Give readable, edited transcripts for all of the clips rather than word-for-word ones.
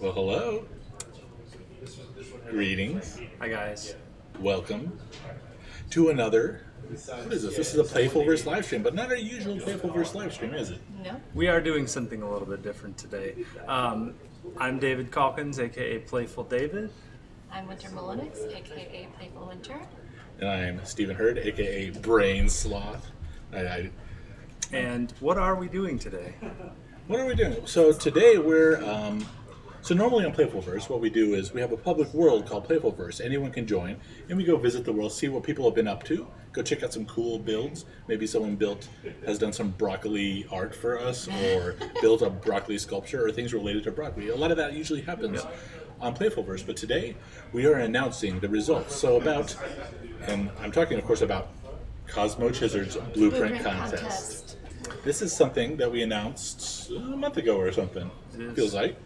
Well, hello. Greetings. Hi, guys. Welcome to another. What is this? This is a Playfulverse live stream, but not our usual Playfulverse live stream, is it? No. We are doing something a little bit different today. I'm David Calkins, aka Playful David. I'm Winter Mullenix, aka Playful Winter. And I'm Stephen Hurd, aka Brain Sloth. And what are we doing today? What are we doing? So today we're. So normally on Playfulverse, what we do is we have a public world called Playfulverse. Anyone can join, and we go visit the world, see what people have been up to, go check out some cool builds. Maybe someone has done some broccoli art for us, or built a broccoli sculpture, or things related to broccoli. A lot of that usually happens on Playfulverse, but today we are announcing the results. So and I'm talking, of course, about Cosmo Chizard's Blueprint Contest. This is something that we announced a month ago or something, it feels like.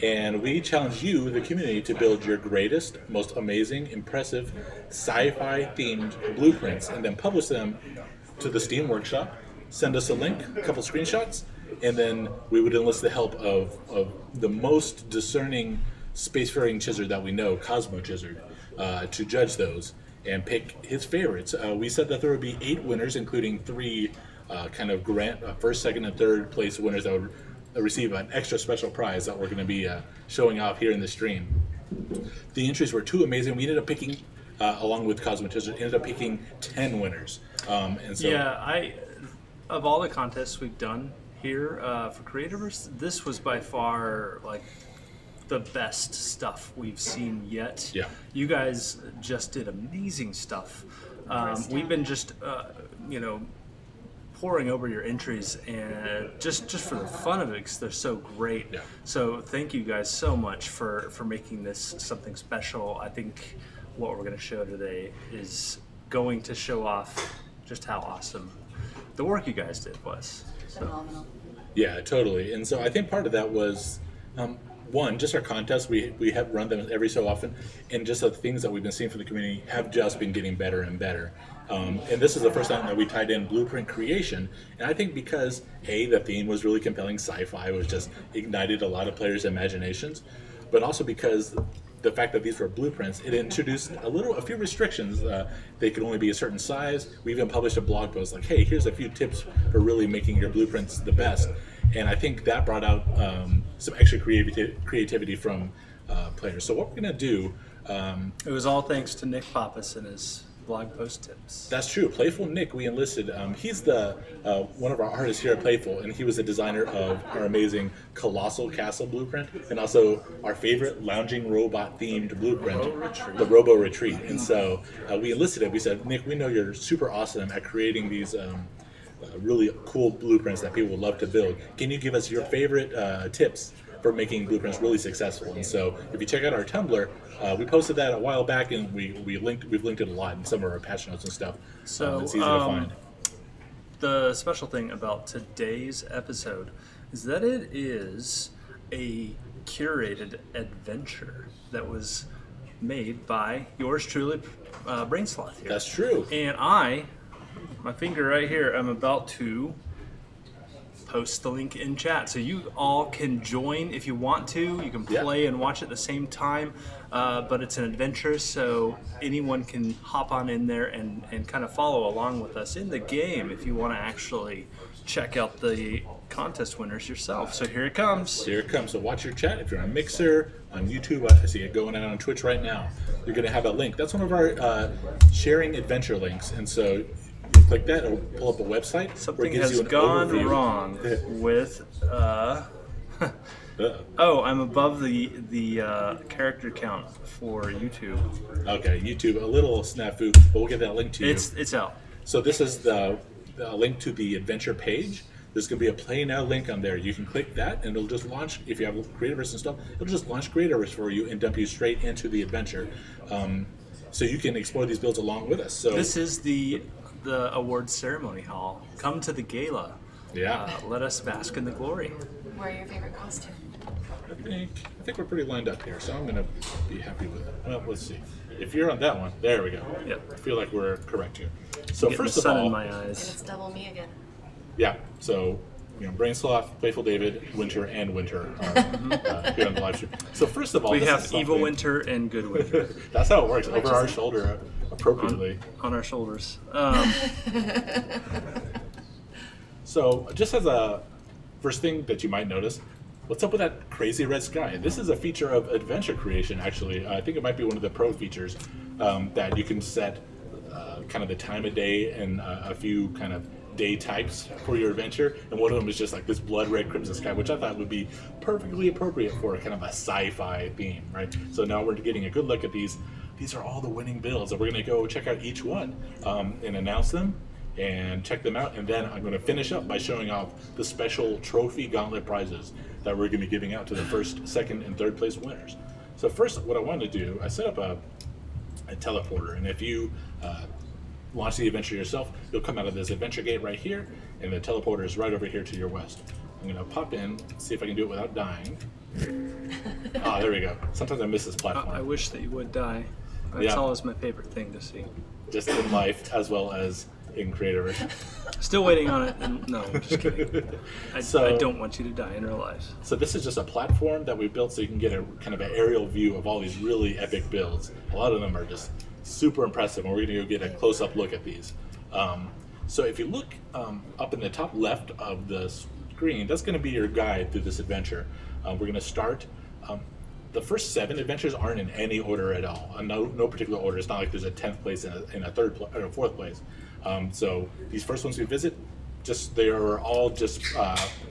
And we challenge you, the community, to build your greatest, most amazing, impressive, sci-fi themed blueprints and then publish them to the Steam Workshop. Send us a link, a couple screenshots, and then we would enlist the help of the most discerning spacefaring Chizard that we know, Cosmo Chizard, to judge those and pick his favorites. We said that there would be 8 winners, including 3 kind of first, second, and third place winners that would receive an extra special prize that we're going to be showing off here in the stream. The entries were too amazing. We ended up picking, along with Cosmo Chizard, ended up picking 10 winners. And so, yeah, of all the contests we've done here for Creativerse, this was by far like the best stuff we've seen yet. Yeah. You guys just did amazing stuff. We've been just, pouring over your entries and just for the fun of it, because they're so great. Yeah. So thank you guys so much for making this something special. I think what we're going to show today is going to show off just how awesome the work you guys did was. Phenomenal. yeah, totally. And so I think part of that was, one, just our contests. We have run them every so often, and just the things that we've been seeing from the community have just been getting better and better. And this is the first time that we tied in blueprint creation, and I think because the theme was really compelling, sci-fi was just ignited a lot of players' imaginations, but also because the fact that these were blueprints, it introduced a few restrictions. They could only be a certain size. We even published a blog post like, hey, here's a few tips for really making your blueprints the best. And I think that brought out some extra creativity from players. So what we're gonna do, It was all thanks to Nick Pappas and his blog post tips. that's true. Playful Nick, we enlisted. He's the one of our artists here at Playful, and he was the designer of our amazing Colossal Castle blueprint, and also our favorite lounging robot themed blueprint, the Robo Retreat. And so we enlisted it. We said, Nick, we know you're super awesome at creating these really cool blueprints that people would love to build. Can you give us your favorite tips for making blueprints really successful? And so if you check out our Tumblr, we posted that a while back, and we've linked it a lot in some of our patch notes and stuff. So it's easy to find. The special thing about today's episode is that it is a curated adventure that was made by yours truly, Brain Sloth here. That's true. And my finger right here, I'm about to post the link in chat so you all can join if you want to. You can play and watch at the same time, but it's an adventure, so anyone can hop on in there and kind of follow along with us in the game if you want to actually check out the contest winners yourself. So here it comes. Here it comes. So watch your chat. If you're on Mixer, on YouTube, I see it going out on Twitch right now. You're going to have a link. That's one of our sharing adventure links. And so you click that, it'll pull up a website. Something has gone wrong with... Oh, I'm above the character count for YouTube. Okay, YouTube, a little snafu, but we'll get that link to you. It's out. So this is the link to the adventure page. There's going to be a Play Now link on there. You can click that, and it'll just launch, if you have Creativerse and stuff, it'll just launch Creativerse for you and dump you straight into the adventure. So you can explore these builds along with us. So this is the awards ceremony hall. Come to the gala. Yeah. Let us bask in the glory. Wear your favorite costume. I think we're pretty lined up here, so I'm going to be happy with it. Well, let's see. If you're on that one, there we go. Yep. I feel like we're correct here. So first of sun all, in my And eyes. it's double me again. yeah. So Brain Sloth, Playful David, Winter, and Winter are here on the live stream. So first of all, We this have is evil something- winter and good winter That's how it works, over our shoulder, appropriately. on our shoulders. So just as a first thing that you might notice, what's up with that crazy red sky? This is a feature of adventure creation, actually. I think it might be one of the pro features that you can set kind of the time of day and a few kind of day types for your adventure. And one of them is just like this blood red crimson sky, which I thought would be perfectly appropriate for kind of a sci-fi theme, right? So now we're getting a good look at these. These are all the winning builds, and we're going to go check out each one and announce them and check them out, and then I'm going to finish up by showing off the special trophy gauntlet prizes that we're going to be giving out to the first, second, and third place winners. So first, what I want to do, I set up a teleporter, and if you launch the adventure yourself, you'll come out of this adventure gate right here, and the teleporter is right over here to your west. I'm going to pop in, see if I can do it without dying. Ah, there we go. Sometimes I miss this platform. I wish that you would die. That's always my favorite thing to see. Just in life as well as in Creativerse. Still waiting on it. And, no, I'm just kidding. I don't want you to die in real life. So this is just a platform that we built so you can get a kind of an aerial view of all these really epic builds. A lot of them are just super impressive, and we're going to go get a close-up look at these. So if you look up in the top left of the screen, that's going to be your guide through this adventure. We're going to start. The first 7 adventures aren't in any order at all. No particular order. It's not like there's a 10th place and a third or a 4th place. So these first ones we visit, they are all just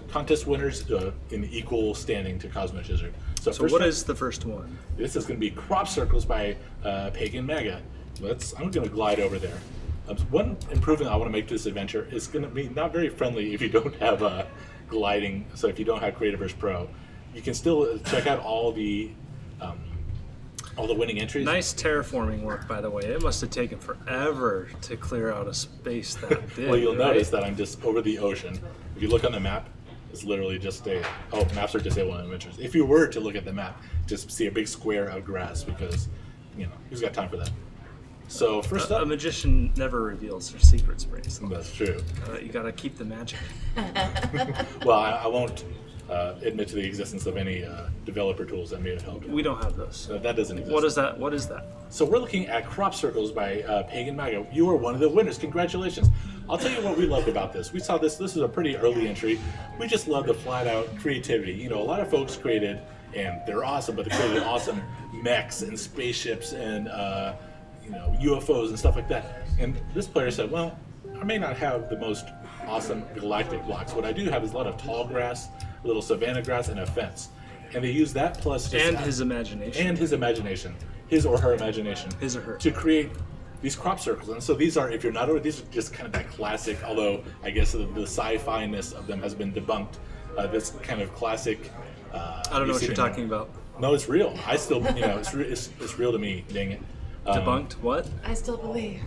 contest winners in equal standing to Cosmo Scissor. So what is the first one? This is going to be Crop Circles by Pagan Maga. I'm going to glide over there. One improvement I want to make to this adventure is going to be not very friendly if you don't have gliding. So if you don't have Creativerse Pro, you can still check out all the winning entries. Nice terraforming work, by the way. It must have taken forever to clear out a space that big. Well, you'll notice that I'm just over the ocean. If you look on the map, it's literally just maps are disabled on adventures. If you were to look at the map, just see a big square of grass because, who's got time for that? So first up, a magician never reveals their secrets, Brace. That's true. You gotta keep the magic. Well, I won't admit to the existence of any developer tools that may have helped. We don't have those. That doesn't exist. What is that? What is that? So we're looking at Crop Circles by Pagan Maga. You are one of the winners. Congratulations. I'll tell you what we loved about this. We saw this. This is a pretty early entry. We just love the flat-out creativity. A lot of folks created, and they're awesome, but they created awesome mechs and spaceships and UFOs and stuff like that. And this player said, well, I may not have the most awesome galactic blocks. What I do have is a lot of tall grass, a little savanna grass, and a fence. And they use that plus just his imagination. And his imagination. His or her imagination. His or her. To create these crop circles. And so these are, if you're not aware, these are just kind of that classic, although I guess the sci-fi-ness of them has been debunked. This kind of classic... I don't know what you're talking about. No, it's real. I still, it's real to me, dang it. Debunked what? I still believe.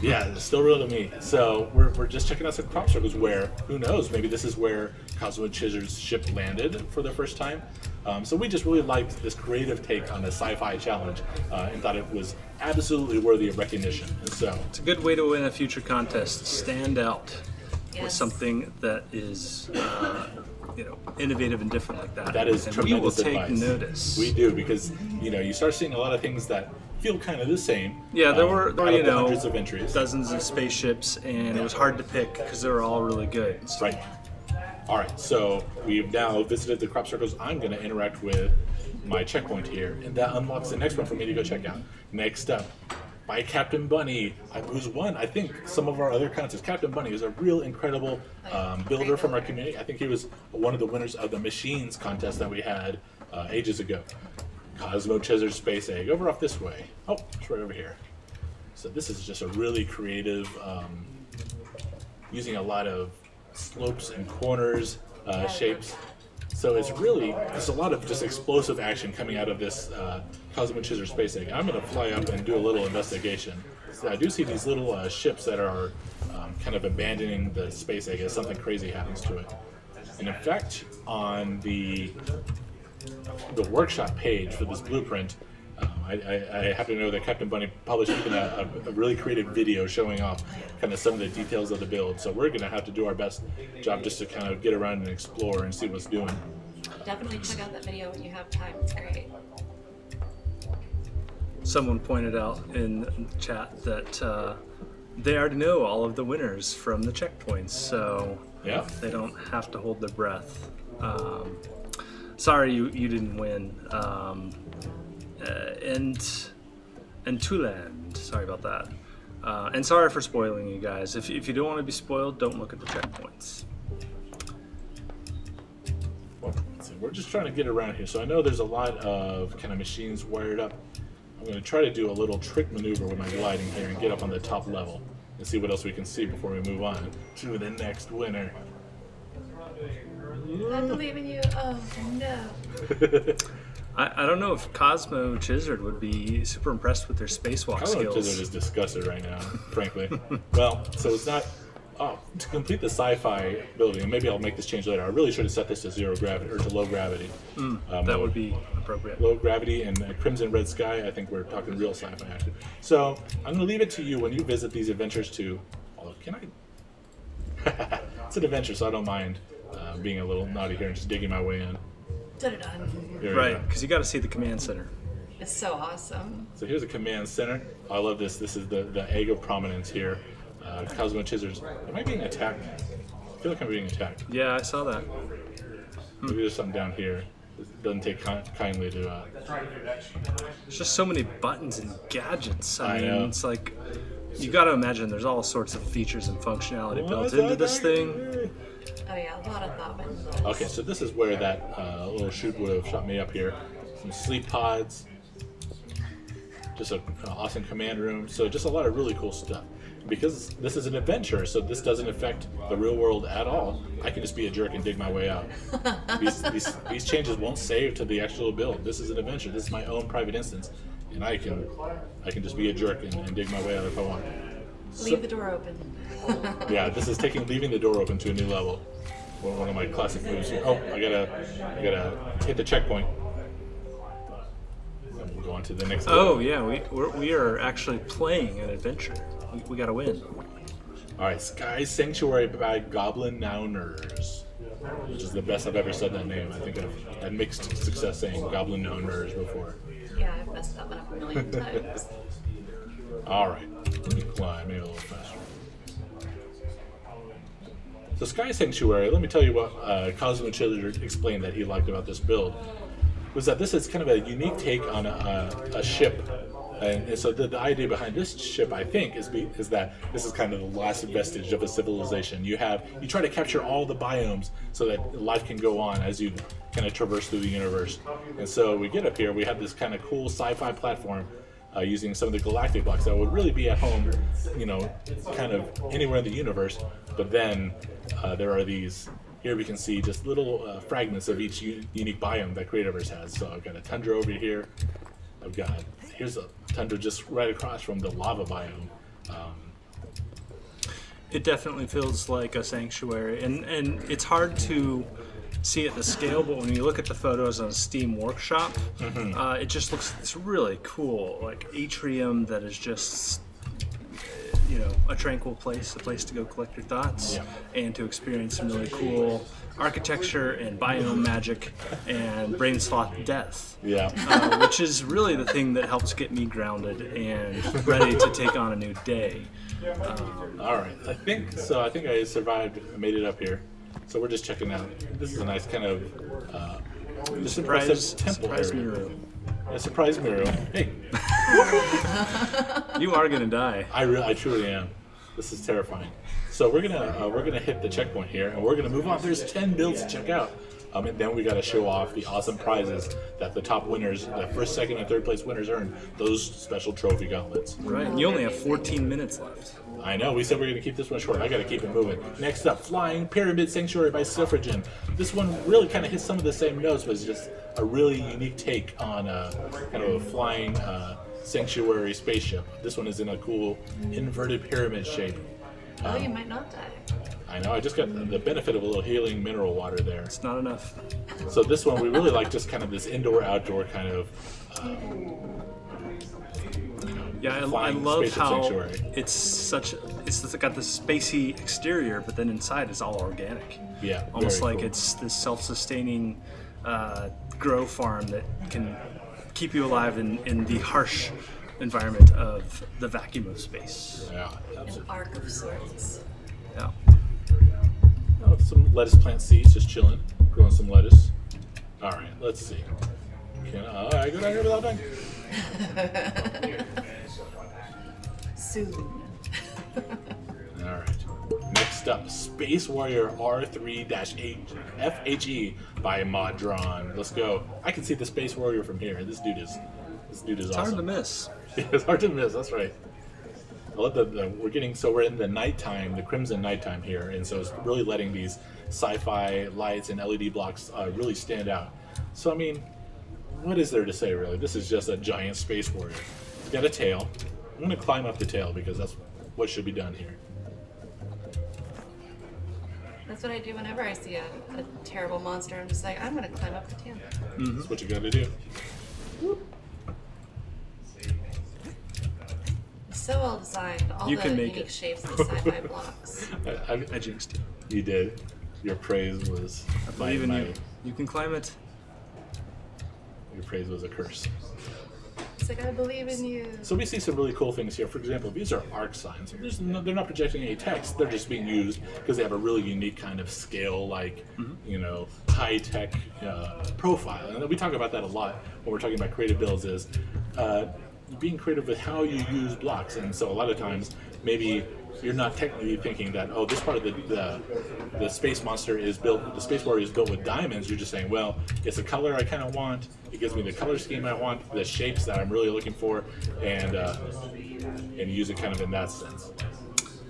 Yeah, it's still real to me. So we're just checking out some crop circles where, who knows, maybe this is where Cosmo Scissor's ship landed for the first time. So we just really liked this creative take on a sci-fi challenge and thought it was absolutely worthy of recognition. And so it's a good way to win a future contest. Stand out. with something that is, innovative and different like that. That is and tremendous we will take advice. notice. We do, because you start seeing a lot of things that feel kind of the same. Yeah, there were out of the hundreds of entries. dozens of spaceships, and it was hard to pick because they were all really good. So. Right. All right, so we've now visited the crop circles. I'm going to interact with my checkpoint here, and that unlocks the next one for me to go check out. Next up, by Captain Bunny, who's won, I think, some of our other contests. Captain Bunny is a real incredible builder from our community. I think he was one of the winners of the Machines contest that we had ages ago. Cosmo Chizard's Space Egg, over off this way. Oh, it's right over here. So this is just a really creative, using a lot of slopes and corners, shapes. So it's really, there's a lot of just explosive action coming out of this Cosmo Chizard Space Egg. I'm going to fly up and do a little investigation. So I do see these little ships that are kind of abandoning the space egg as something crazy happens to it. And in fact, on the workshop page for this blueprint, I happen to know that Captain Bunny published even a really creative video showing off kind of some of the details of the build. So we're going to have to do our best job just to kind of get around and explore and see what's doing. Definitely check out that video when you have time. It's great. Someone pointed out in the chat that they already know all of the winners from the checkpoints, so yeah, they don't have to hold their breath. Sorry you didn't win. And Tuland, sorry about that. And sorry for spoiling you guys. If you don't want to be spoiled, don't look at the checkpoints. Well, let's see. We're just trying to get around here. So I know there's a lot of kind of machines wired up. I'm going to try to do a little trick maneuver with my gliding here and get up on the top level and see what else we can see before we move on to the next winner. I believe in you. Oh, no. I don't know if Cosmo Chizard would be super impressed with their spacewalk Cosmo skills. Chizard is disgusted right now, frankly. Well, so it's not... Oh, to complete the sci-fi building, and maybe I'll make this change later. I really should have set this to zero gravity, or to low gravity. That would be appropriate. Low gravity and crimson red sky. I think we're talking real sci-fi action. So I'm going to leave it to you when you visit these adventures to... Although, can I... It's an adventure, so I don't mind being a little naughty here and just digging my way in. Da-da-da. Right, because you got to see the command center. It's so awesome. So here's a command center. I love this. This is the egg of prominence here. Cosmo Chizards. Am I being attacked? I feel like I'm being attacked. Yeah, I saw that. Maybe there's something down here. It doesn't take kindly to... There's just so many buttons and gadgets. I mean, know. it's like... You got to imagine there's all sorts of features and functionality built into this thing. Oh yeah, a lot of thought went into this. Okay, so this is where that little chute would have shot me up here. Some sleep pods. Just an awesome command room. So just a lot of really cool stuff. Because this is an adventure, so this doesn't affect the real world at all, I can just be a jerk and dig my way out. These changes won't save to the actual build. This is an adventure. This is my own private instance. And I can just be a jerk and dig my way out if I want. Leave the door open. Yeah, this is leaving the door open to a new level. One of my classic moves. Oh, I gotta hit the checkpoint. And we'll go on to the next level. Oh yeah, we are actually playing an adventure. We gotta win. All right, Sky Sanctuary by Goblin Nowners, which is the best I've ever said that name. I think I've had mixed success saying Goblin Nowners before. Yeah, I've messed that one up a million times. All right, let me climb maybe a little faster. So Sky Sanctuary, let me tell you what Cosmo Chizard explained that he liked about this build, was that this is kind of a unique take on a ship. And so the idea behind this ship, I think, is that this is kind of the last vestige of a civilization. You try to capture all the biomes so that life can go on as you kind of traverse through the universe. And so we get up here, we have this kind of cool sci-fi platform using some of the galactic blocks that would really be at home, kind of anywhere in the universe. But then there are these. Here we can see just little fragments of each unique biome that Creativerse has. So I've got a tundra over here. Here's a tundra just right across from the lava biome. It definitely feels like a sanctuary, and it's hard to see at the scale, but when you look at the photos on Steam Workshop, it just looks, it's really cool, like atrium that is just a tranquil place, a place to go collect your thoughts, and to experience some really cool architecture and biome magic and brain sloth death. Which is really the thing that helps get me grounded and ready to take on a new day. All right, I think I survived. I made it up here, so we're just checking out. This is a nice kind of surprise temple mirror. A surprise mirror. Hey, you are gonna die. I truly am. This is terrifying. So we're gonna hit the checkpoint here, and we're gonna move on. There's 10 builds to check out, and then we got to show off the awesome prizes that the top winners, the first, second, and third place winners earn. Those special trophy gauntlets. Right. And you only have 14 minutes left. I know. We said we're gonna keep this one short. I got to keep it moving. Next up, Flying Pyramid Sanctuary by Suffragan. This one really kind of hits some of the same notes, but it's just a really unique take on kind of a flying sanctuary spaceship. This one is in a cool inverted pyramid shape. You might not die. I know, I just got the benefit of a little healing mineral water there. It's not enough. So this one, we really like just kind of this indoor-outdoor kind of I love how sanctuary. it's got this spacey exterior, but then inside it's all organic. Yeah, almost like cool. It's this self-sustaining grow farm that can keep you alive in the harsh environment of the vacuum of space. Yeah, An arc of sorts. Yeah. Oh, some lettuce plant seeds, just chilling, growing some lettuce. All right, let's see. I go down here without dying. Soon. All right. Next up, Space Warrior R3-FHE by Modron. Let's go. I can see the Space Warrior from here. This dude is It's awesome. hard to miss. It's hard to miss. That's right. I love we're in the nighttime, the crimson nighttime here, and so it's really letting these sci-fi lights and LED blocks really stand out. So I mean, what is there to say really? This is just a giant Space Warrior. It's got a tail. I'm gonna climb up the tail because that's what should be done here. That's what I do whenever I see a terrible monster. I'm just like, I'm gonna climb up the tail. That's what you gotta do. So well designed. All You the can make unique it. shapes of the sci-fi blocks. I jinxed you. You did. Your praise was. I believe in you. You can climb it. Your praise was a curse. It's like, I believe in you. So we see some really cool things here. For example, these are arc signs. They're not projecting any text. They're just being used because they have a really unique kind of scale, like, high-tech profile. And we talk about that a lot when we're talking about creative builds is being creative with how you use blocks. And so a lot of times, maybe you're not technically thinking that, oh, this part of the space monster is built, the Space Warrior is built with diamonds. You're just saying, well, it's a color I kind of want. It gives me the color scheme I want, the shapes that I'm really looking for, and use it kind of in that sense.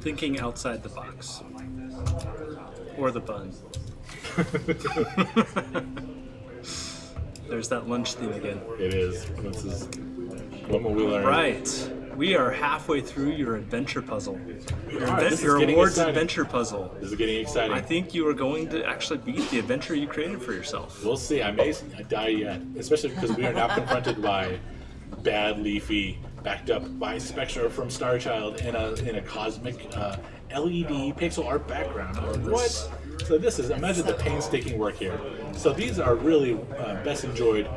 Thinking outside the box. Or the bun. There's that lunch theme again. It is. This is what will we learn? Right. We are halfway through your adventure puzzle. Your getting awards exciting. adventure puzzle. This is getting exciting. I think you are going to actually beat the adventure you created for yourself. We'll see. I may die yet, especially because we are now confronted by Bad Leafy, backed up by Spectra from Star Child in a cosmic LED pixel art background. What? So this is, imagine the painstaking work here. So these are really best enjoyed,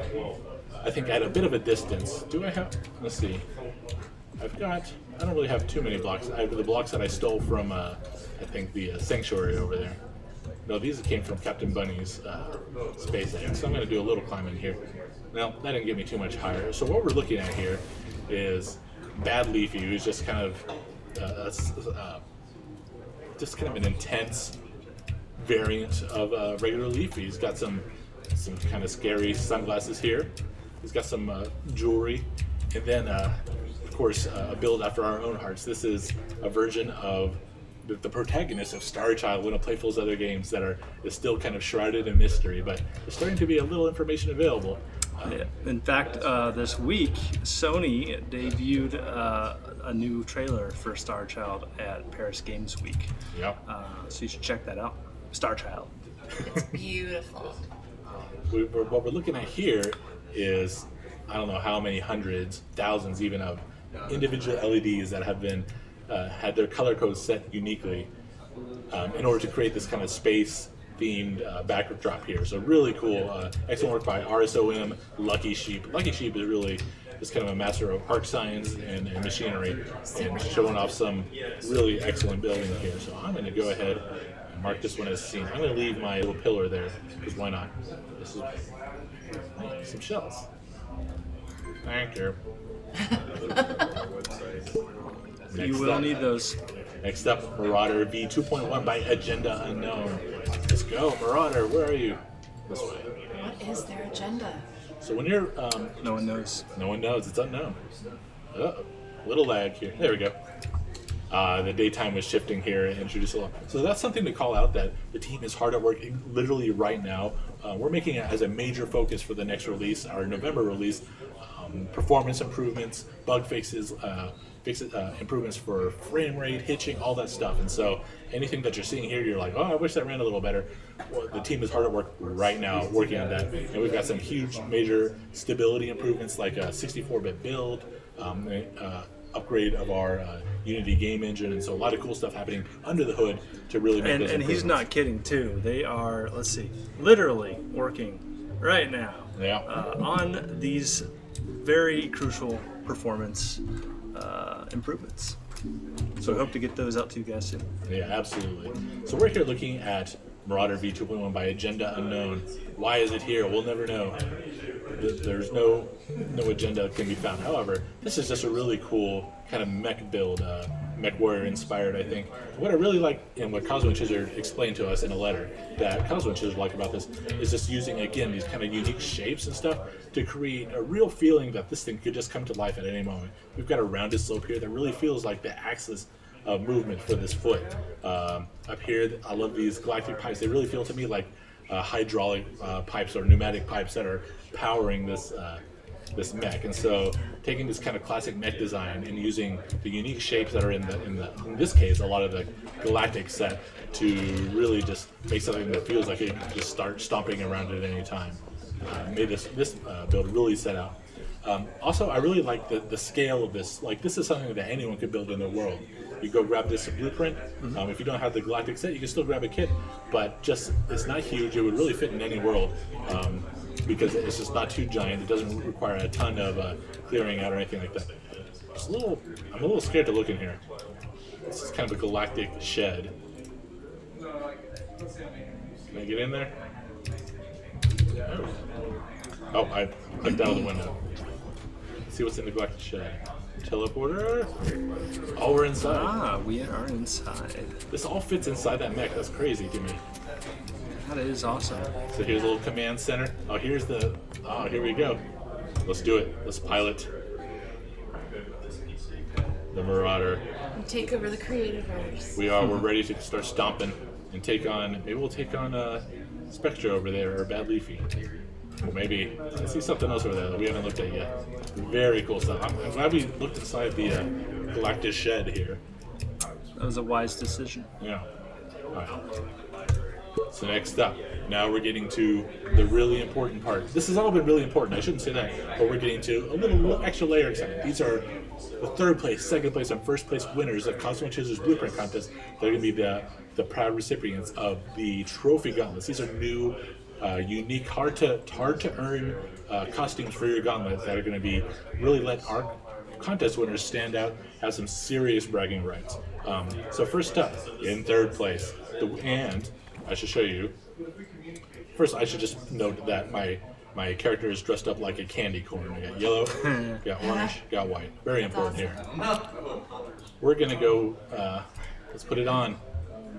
I think, at a bit of a distance. Do I have, let's see. I don't really have too many blocks. I have the blocks that I stole from, I think, the Sanctuary over there. No, these came from Captain Bunny's space egg. So I'm going to do a little climbing here. Now, that didn't get me too much higher. So what we're looking at here is Bad Leafy, who's just kind of an intense variant of regular Leafy. He's got some kind of scary sunglasses here. He's got some jewelry, and then of course a build after our own hearts. This is a version of the protagonist of Star Child, one of Playful's other games that is still kind of shrouded in mystery, but there's starting to be a little information available. In fact, this week, Sony debuted a new trailer for Star Child at Paris Games Week. Yep. So you should check that out. Star Child. It's beautiful. What we're looking at here is, I don't know how many hundreds, thousands even, of individual LEDs that have been had their color code set uniquely in order to create this kind of space-themed backdrop here. So really cool. Excellent work by RSOM, Lucky Sheep. Lucky Sheep is really just kind of a master of arc science and machinery, and showing off some really excellent building here. So I'm going to go ahead and mark this one as seen. I'm going to leave my little pillar there, because why not? This is some shells. Thank you. You will need those. Next up, Marauder V 2.1 by Agenda Unknown. Let's go, Marauder. Where are you? This way. What is their agenda? So when you're, No one knows. no one knows. It's unknown. Uh-oh. Little lag here. There we go. The daytime was shifting here and introduced a lot. So that's something to call out, that the team is hard at work literally right now. We're making it as a major focus for the next release, our November release. Performance improvements, bug fixes, improvements for frame rate, hitching, all that stuff. And so anything that you're seeing here, you're like, oh, I wish that ran a little better. Well, the team is hard at work right now working on that. And we've got some huge major stability improvements, like a 64-bit build, upgrade of our Unity game engine, and so a lot of cool stuff happening under the hood to really make those And he's not kidding too. They are, let's see, literally working right now on these very crucial performance improvements. So I hope to get those out to you guys soon. Yeah, absolutely. So we're here looking at Marauder V 2.1 by Agenda Unknown. Why is it here? We'll never know. There's no agenda that can be found. However, this is just a really cool kind of mech build, Mech Warrior inspired, I think. What I really like, and what Cosmo and Chizard explained to us in a letter, that Cosmo and Chizard like about this, is just using, again, these kind of unique shapes and stuff to create a real feeling that this thing could just come to life at any moment. We've got a rounded slope here that really feels like the axis of movement for this foot. Up here, I love these galactic pipes. They really feel to me like hydraulic pipes or pneumatic pipes that are powering this this mech. And so taking this kind of classic mech design and using the unique shapes that are in this case a lot of the galactic set to really just make something that feels like it can just start stomping around at any time. Made this build really set out. Also, I really like the scale of this. Like, this is something that anyone could build in the world. You go grab this blueprint. If you don't have the galactic set, you can still grab a kit, but just it's not huge. It would really fit in any world because it's just not too giant. It doesn't require a ton of clearing out or anything like that. I'm a little scared to look in here. This is kind of a galactic shed. Can I get in there? Oh, I clicked out of the window. Let's see what's in the galactic shed. Teleporter. Oh, we're inside. Ah, we are inside. This all fits inside that mech. That's crazy to me. That is awesome. So here's a little command center. Oh, here we go. Let's do it. Let's pilot the Marauder. And take over the Creativerse. We're ready to start stomping and take on. Maybe we'll take on Spectra over there, or Bad Leafy. Or maybe I see something else over there that we haven't looked at yet. Very cool stuff. I'm glad we looked inside the galactic shed here. That was a wise decision. Yeah. All right. So next up, now we're getting to the really important part. This has all been really important. I shouldn't say that, but we're getting to a little extra layer of excitement. These are the third place, second place, and first place winners of Cosmo and Chizard's Blueprint Contest. They're going to be the proud recipients of the trophy gauntlets. These are new, unique, hard to earn costumes for your gauntlet that are going to be really let our contest winners stand out, have some serious bragging rights. So first up, in third place, and I should show you. First, I should just note that my character is dressed up like a candy corn. I got yellow, got orange, got white. Very important here. We're gonna go. Let's put it on.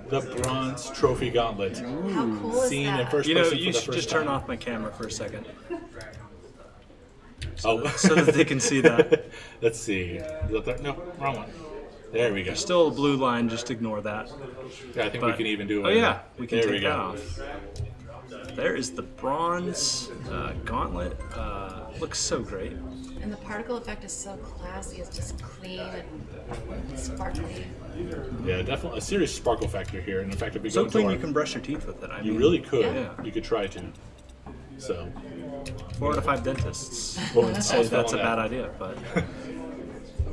The bronze trophy gauntlet. How cool is Seen that? in first You know, person you for the should first just turn time. off my camera for a second. So that they can see that. Let's see. Is that there? No, wrong one. There we go. Still a blue line, just ignore that. Yeah, I think we can even do it. Oh yeah, we can there take we that go. off. There is the bronze gauntlet. Looks so great. And the particle effect is so classy. It's just clean and sparkly. Yeah, definitely a serious sparkle factor here. And in fact, if we So go clean into you can brush your teeth with it. I you mean, really could. Yeah. You could try to. So 4 out of 5 dentists Well, would say I'll that's a spell bad that. idea, but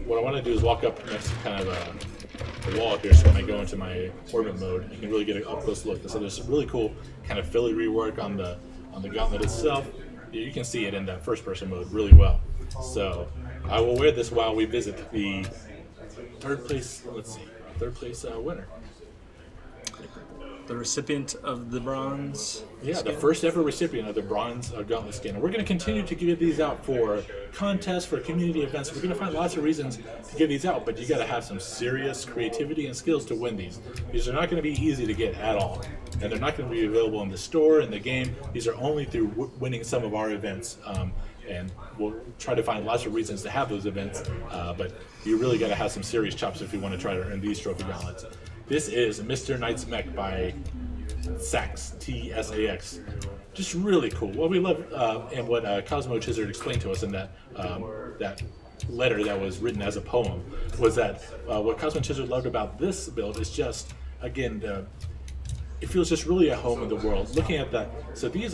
what I want to do is walk up next to kind of the wall here, so when I go into my orbit mode, you can really get an up-close look. So there's some really cool kind of filigree work on the gauntlet itself. You can see it in that first-person mode really well. So I will wear this while we visit the third place winner. The recipient of the bronze. Yeah, skin. the first ever recipient of the bronze gauntlet skin. And we're going to continue to give these out for contests, for community events. We're going to find lots of reasons to give these out, but you got to have some serious creativity and skills to win these. These are not going to be easy to get at all, and they're not going to be available in the store, in the game. These are only through winning some of our events. And we'll try to find lots of reasons to have those events, but you really got to have some serious chops if you want to try to earn these trophy gauntlets. This is Mr. Knight's Mech by Sax, T-S-A-X. Just really cool. What we love, and what Cosmo Chizard explained to us in that that letter that was written as a poem, was that what Cosmo Chizard loved about this build is just, again, it feels just really at home in the world. Looking at that, so these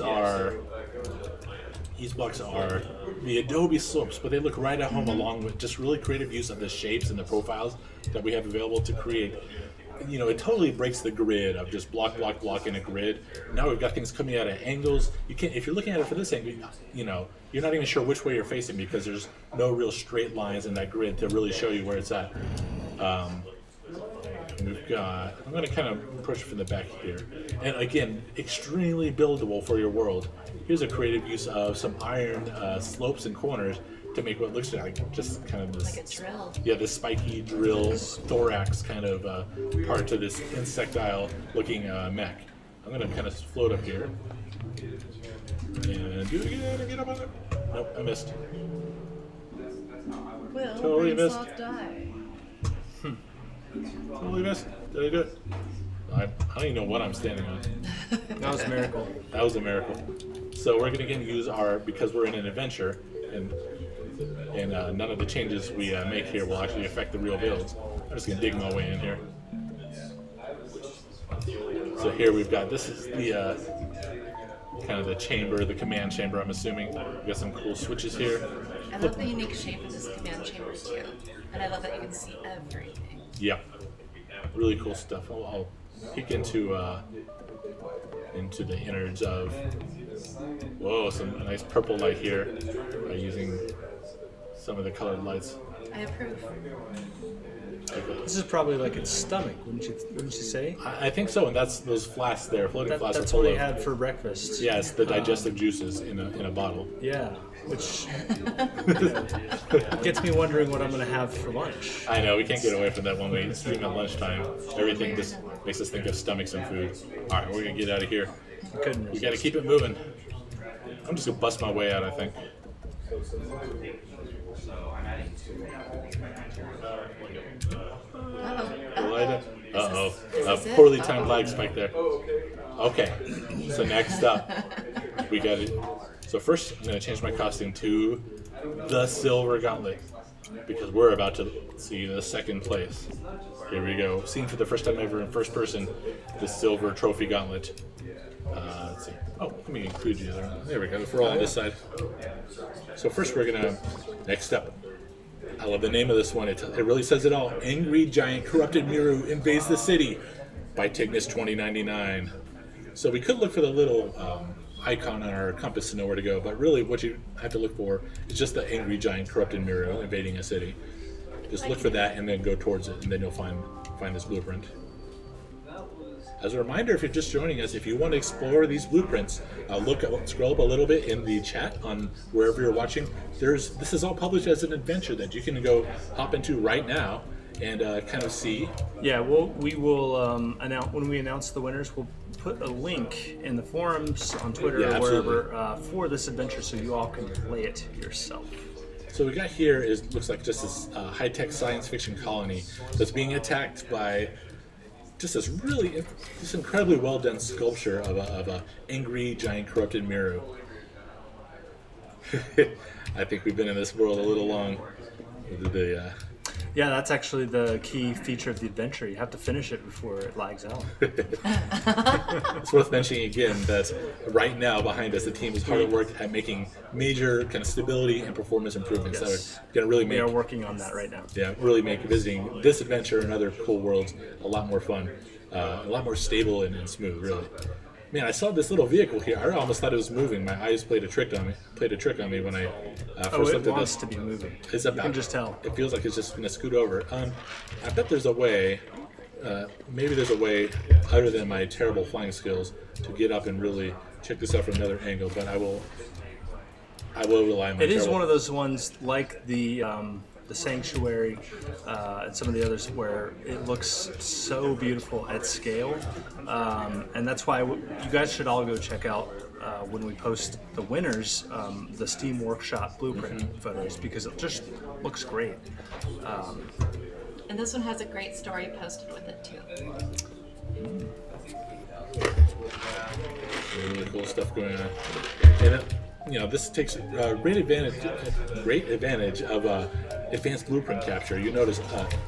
blocks are the Adobe slopes, but they look right at home along with just really creative use of the shapes and the profiles that we have available to create. You know, it totally breaks the grid of just block, block, block in a grid. Now we've got things coming out at angles. You can't, if you're looking at it from this angle, you know, you're not even sure which way you're facing because there's no real straight lines in that grid to really show you where it's at. We've got, I'm going to kind of approach it from the back here. And again, extremely buildable for your world. Here's a creative use of some ironed slopes and corners to make what looks like just kind of this, like a drill. Yeah, this spiky drill thorax kind of part to this insectile looking mech. I'm going to kind of float up here. And do it again and get up on it. Nope, I missed. Will Totally missed. soft die. Totally missed. Did I do it? I don't even know what I'm standing on. That was a miracle. That was a miracle. So we're going to again use our, because we're in an adventure, and none of the changes we make here will actually affect the real builds. I'm just going to dig my way in here. So here we've got, this is the kind of the chamber, the command chamber, I'm assuming. We've got some cool switches here. I love the unique shape of this command chamber too. And I love that you can see everything. Yeah. Really cool stuff. I'll peek into the innards of, whoa, some nice purple light here using some of the colored lights. I approve. This is probably like its stomach, wouldn't you say? I think so, and that's those flasks there, floating flasks. That's are full what he of, had for breakfast. yeah, it's the digestive juices in a bottle. Yeah, which gets me wondering what I'm going to have for lunch. I know, we can't get away from that when we stream at lunchtime. Everything just makes us think of stomachs and food. All right, we're going to get out of here. We got to keep it moving. I'm just going to bust my way out, I think. Uh-oh. A poorly timed lag spike there. Okay, so next up, we got it. So first, I'm going to change my costume to the Silver Gauntlet, because we're about to see the second place. Here we go. Seen for the first time ever in first person, the Silver Trophy Gauntlet. Let's see. Oh, let me include you there. There we go. If we're all on this side. So first we're going to, next up, I love the name of this one. It really says it all. Angry Giant Corrupted Miru Invades the City by Tignis 2099. So we could look for the little icon on our compass to know where to go, but really what you have to look for is just the Angry Giant Corrupted Miru invading a city. Just look for that and then go towards it, and then you'll find this blueprint. As a reminder, if you're just joining us, if you want to explore these blueprints, scroll up a little bit in the chat on wherever you're watching. This is all published as an adventure that you can go hop into right now and kind of see. Yeah, we will announce when we announce the winners. We'll put a link in the forums on Twitter or wherever for this adventure, so you all can play it yourself. So we got here looks like just this high-tech science fiction colony that's being attacked by just this incredibly well done sculpture of a angry giant corrupted Miru. I think we've been in this world a little long. Yeah, that's actually the key feature of the adventure. You have to finish it before it lags out. It's worth mentioning again that right now behind us, the team is hard at work at making major kind of stability and performance improvements that are going to really make. We are working on that right now. Yeah, really make visiting this adventure and other cool worlds a lot more fun, a lot more stable and smooth. Really, man, I saw this little vehicle here. I almost thought it was moving. My eyes played a trick on me when I first looked at this. To be moving. It's about, you can just tell. It feels like it's just going to scoot over. I bet there's a way. Maybe there's a way, other than my terrible flying skills, to get up and really check this out from another angle. But I will rely on my. It is one of those ones like the Sanctuary and some of the others where it looks so beautiful at scale, and that's why you guys should all go check out when we post the winners the Steam Workshop blueprint photos, because it just looks great. And this one has a great story posted with it too. Really cool stuff going on, and this takes great advantage of advanced blueprint capture. You notice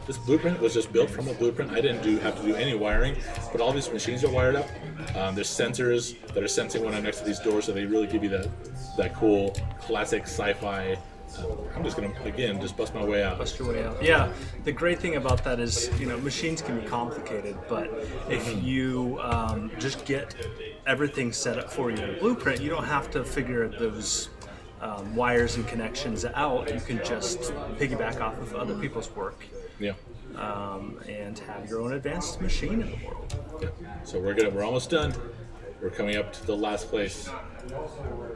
this blueprint was just built from a blueprint. I didn't have to do any wiring, but all these machines are wired up. There's sensors that are sensing when I'm next to these doors, so they really give you that cool classic sci-fi. I'm just gonna again just bust my way out. Bust your way out. Yeah, the great thing about that is machines can be complicated, but if you just get everything set up for you in a blueprint, you don't have to figure those wires and connections out. You can just piggyback off of other people's work. Yeah. And have your own advanced machine in the world. Yeah. So we're almost done. We're coming up to the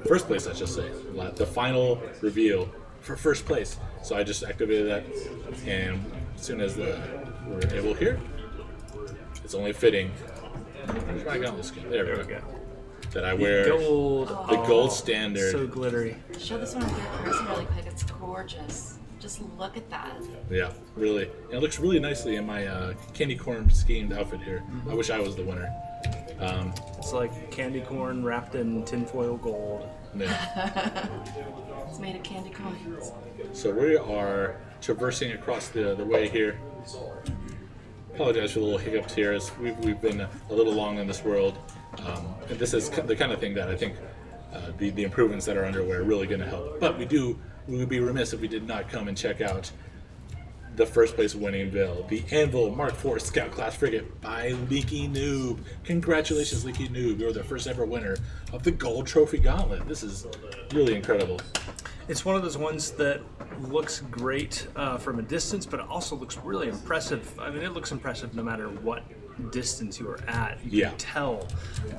first place, I should say, the final reveal for first place. So I just activated that, and as soon as we're able here, it's only fitting. Where's my gauntlet skin? There we go. That I wear the gold standard. So glittery. Show this one in third person really quick. It's gorgeous. Just look at that. Yeah, really. And it looks really nicely in my candy corn schemed outfit here. I wish I was the winner. It's like candy corn wrapped in tinfoil gold. Yeah. It's made of candy coins. So we are traversing across the way here. Apologize for the little hiccups here, as we've been a little long in this world. And this is the kind of thing that I think the improvements that are underway are really going to help. But we would be remiss if we did not come and check out the first place winning Unveil, the Anvil Mark IV Scout Class Frigate by Leaky Noob. Congratulations, Leaky Noob. You're the first ever winner of the Gold Trophy Gauntlet. This is really incredible. It's one of those ones that looks great from a distance, but it also looks really impressive. I mean, it looks impressive no matter what distance you are at. You can tell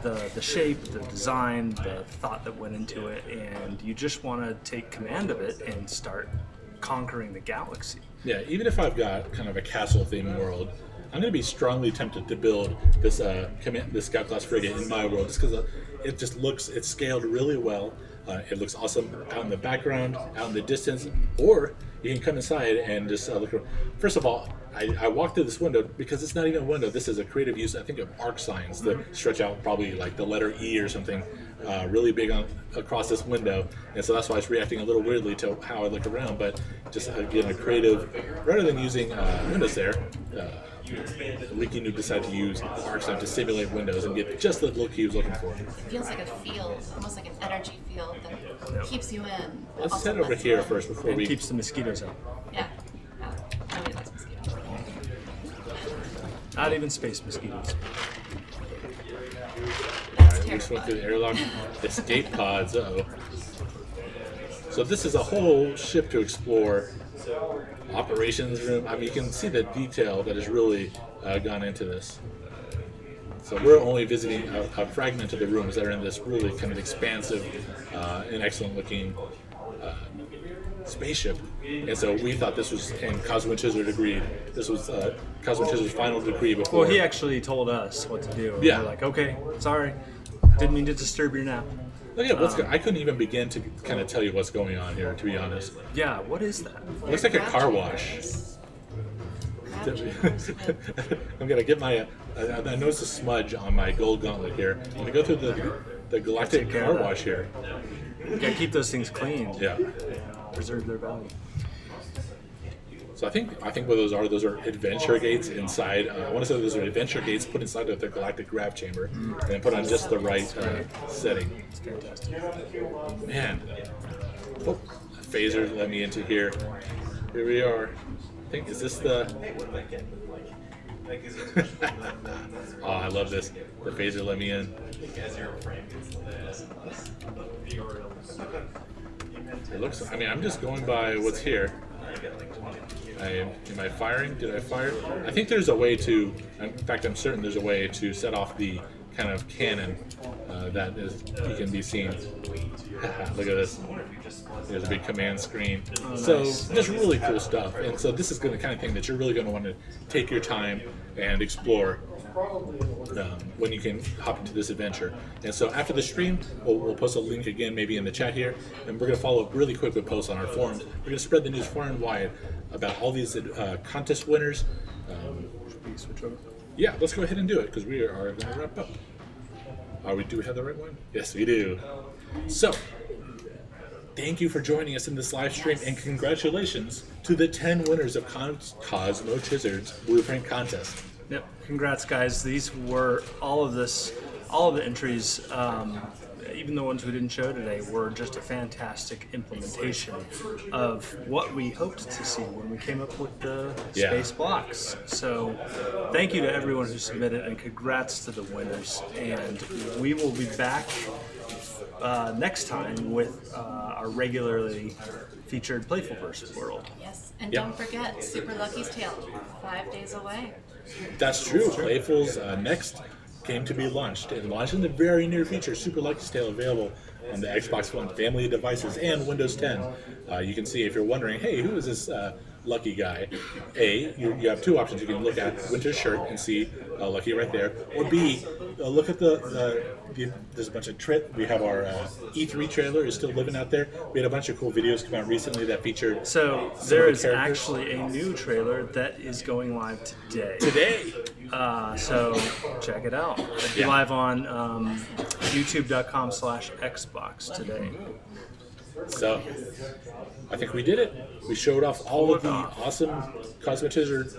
the shape, the design, the thought that went into it, and you just want to take command of it and start conquering the galaxy. Yeah, even if I've got kind of a castle-themed world, I'm going to be strongly tempted to build this Scout Class Frigate in my world, just because it's scaled really well. It looks awesome out in the background, out in the distance, or you can come inside and just look around. First of all, I walked through this window because it's not even a window. This is a creative use, I think, of arc signs that stretch out probably like the letter E or something really big across this window. And so that's why I was reacting a little weirdly to how I looked around. But just again, a creative, rather than using windows there, Leaky Noob decided to use arc sign to simulate windows and get just the look he was looking for. It feels like a field, almost like an energy field that keeps you in. Let's head over here first before we... keeps the mosquitoes out. Yeah. Nobody likes mosquitoes. Not even space mosquitoes. That's we just went through the terrifying. airlock. Escape pods, uh-oh. So this is a whole ship to explore. Operations room. I mean, you can see the detail that has really gone into this. So we're only visiting a fragment of the rooms that are in this really kind of expansive and excellent looking spaceship. And so we thought this was, and Cosmo and Chizard agreed, this was Cosmo and Chizard's final decree before. Well, he actually told us what to do. Yeah. We're like, okay, sorry. Didn't mean to disturb your nap. Look at I couldn't even begin to kind of tell you what's going on here, to be honest. Yeah, what is that? It looks like a car wash. I'm gonna get my. I noticed a smudge on my gold gauntlet here. I'm gonna go through the galactic car wash here. You gotta keep those things clean. Yeah. Preserve their value. So I think what those are adventure gates inside. I want to say those are adventure gates put inside of the galactic grav chamber and then put on just the right setting. It's fantastic. Man, oh, a phaser let me into here. Here we are. I think is this the? Oh, I love this. The phaser let me in. It looks. I mean, I'm just going by what's here. Am I firing? Did I fire? I think there's a way to. In fact, I'm certain there's a way to set off the kind of cannon that you can be seen. Look at this. There's a big command screen. Oh, so nice. just really cool stuff. And so this is the kind of thing that you're really going to want to take your time and explore when you can hop into this adventure. And so after the stream, we'll post a link again, maybe in the chat here, and we're going to follow up really quick with posts on our forums. We're going to spread the news far and wide about all these contest winners. Switch over. Yeah, let's go ahead and do it because we are going to wrap up. Do we have the right one? Yes, we do. So, thank you for joining us in this live stream, and congratulations to the 10 winners of Cosmo Chizard's Blueprint Contest. Yep. Congrats, guys. These were all of the entries, even the ones we didn't show today, were just a fantastic implementation of what we hoped to see when we came up with the space blocks. So thank you to everyone who submitted, and congrats to the winners. And we will be back next time with our regularly featured Playfulverse world. Yes, and don't forget, Super Lucky's Tale, 5 days away. That's true. Playful's next game to be launched, and launched in the very near future. Super Lucky's Tale available on the Xbox One family of devices and Windows 10. You can see, if you're wondering, hey, who is this Lucky guy? A, you have two options. You can look at Winter's shirt and see Lucky right there, or B, look at there's a bunch of we have our E3 trailer is still living out there. We had a bunch of cool videos come out recently that featured. So there is actually a new trailer that is going live today. So check it out. It'll be live on youtube.com/Xbox today. So I think we did it. We showed off all of the awesome Cosmo Chizard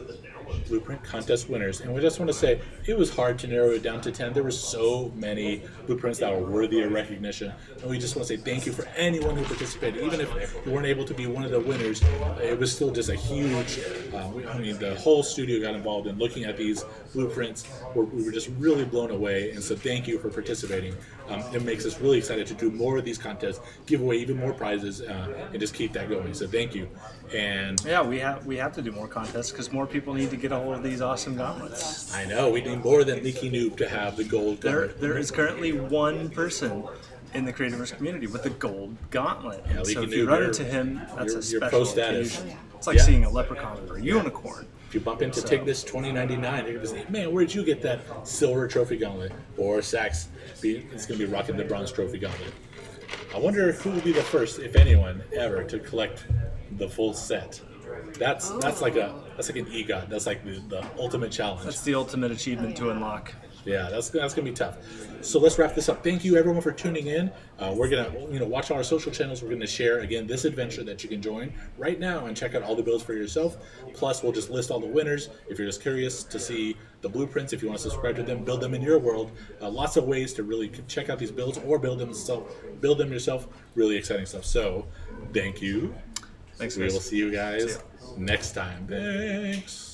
Blueprint Contest winners, and we just want to say it was hard to narrow it down to 10. There were so many blueprints that were worthy of recognition, and we just want to say thank you for anyone who participated. Even if you weren't able to be one of the winners, it was still just a huge, I mean, the whole studio got involved in looking at these blueprints. We were just really blown away, and so thank you for participating. It makes us really excited to do more of these contests, give away even more prizes, and just keep that going. So thank you. And yeah, we have to do more contests because more people need to get a hold of these awesome gauntlets. I know, we need more than Leaky Noob to have the gold gauntlet. There is currently one person in the Creativerse community with the gold gauntlet. Yeah, so Leaky if you Noob, run into him, that's a you're special pro status. occasion. It's like seeing a leprechaun or a unicorn. If you bump into Tignis 2099, you're going to say, man, where'd you get that silver trophy gauntlet? Or Sax, it's going to be rocking the bronze trophy gauntlet. I wonder who will be the first, if anyone, ever to collect the full set. That's like an EGOT. That's like the ultimate challenge. That's the ultimate achievement to unlock. Yeah, that's gonna be tough. So let's wrap this up. Thank you everyone for tuning in. We're gonna watch our social channels. We're gonna share again this adventure that you can join right now and check out all the builds for yourself. Plus, we'll just list all the winners if you're just curious to see the blueprints. If you want to subscribe to them, build them in your world. Lots of ways to really check out these builds or build them yourself. Really exciting stuff. So, thank you. Thanks, We guys. will see you guys next time. Thanks.